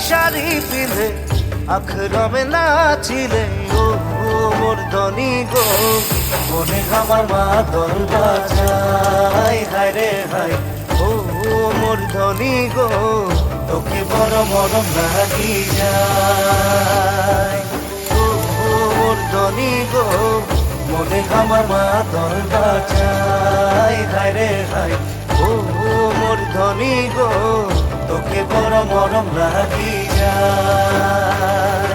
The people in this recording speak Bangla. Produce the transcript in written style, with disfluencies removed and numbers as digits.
শাড়ি পিঁধে আখরমে নাচিলে ও মোর ধনী গো মনে আমার মাদল বাজায় হায় রে হায় ও মোর ধনী গো তোকে বড় মরম লাগি যায় ও মোর ধনী গো মনে আমার মাদল বাজায় হায় রে হায় ও মোর ধনী গো তোকে বড় মরম লাগি যায়।